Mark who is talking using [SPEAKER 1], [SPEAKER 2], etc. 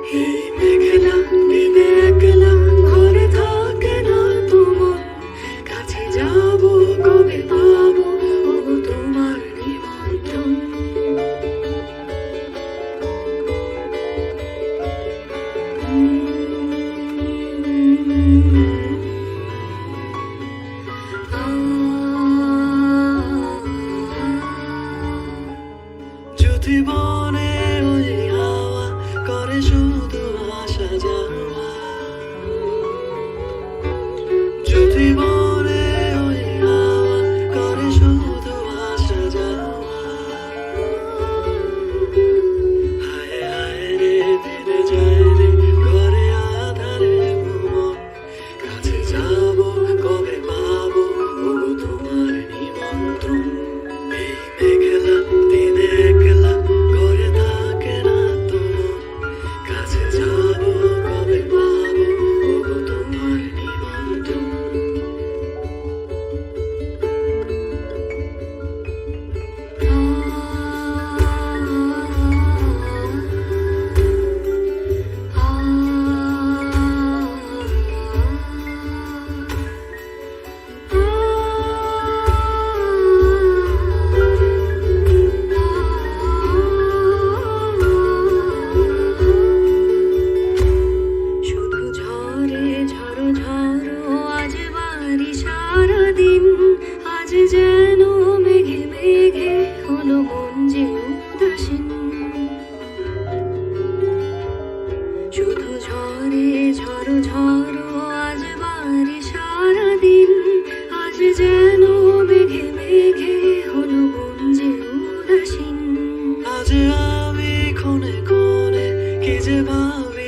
[SPEAKER 1] এই মেঘলা দিনে একলা ঘরে থাকে না তোমার, কাছে যাব কবে পাবো ওগো তোমার নিমন্ত্রণ। যদি বনে ওই হাওয়া করে শুধু আসা যাওয়া, যদি বনে ওই হাওয়া করে শুধু আসা যাওয়া, হায় হায় রে দিনে যায় রে ঘরে আধারে মন, কাছে যাব কবে পাবো ওগো তোমার নিমন্ত্রণ। এই মেঘলা দিনে একলা ঘরে থাকে না তোমার, কাছে যাব কবে পাবো ওগো তোমার নিমন্ত্রণ। শুধু ঝরে ঝড়ো ঝড়ো আজ বাড়ি সারাদিন, আজ যেন মেঘে মেঘে হলো মন যে উদাসীন। শুধু ঝরে ঝড়ো ঝড়ো আজ বাড়ি সারাদিন, আজ যেন মেঘে মেঘে হলো মন যে উদাসীন। আজ আমি ক্ষণে ক্ষণে কি যে ভাবি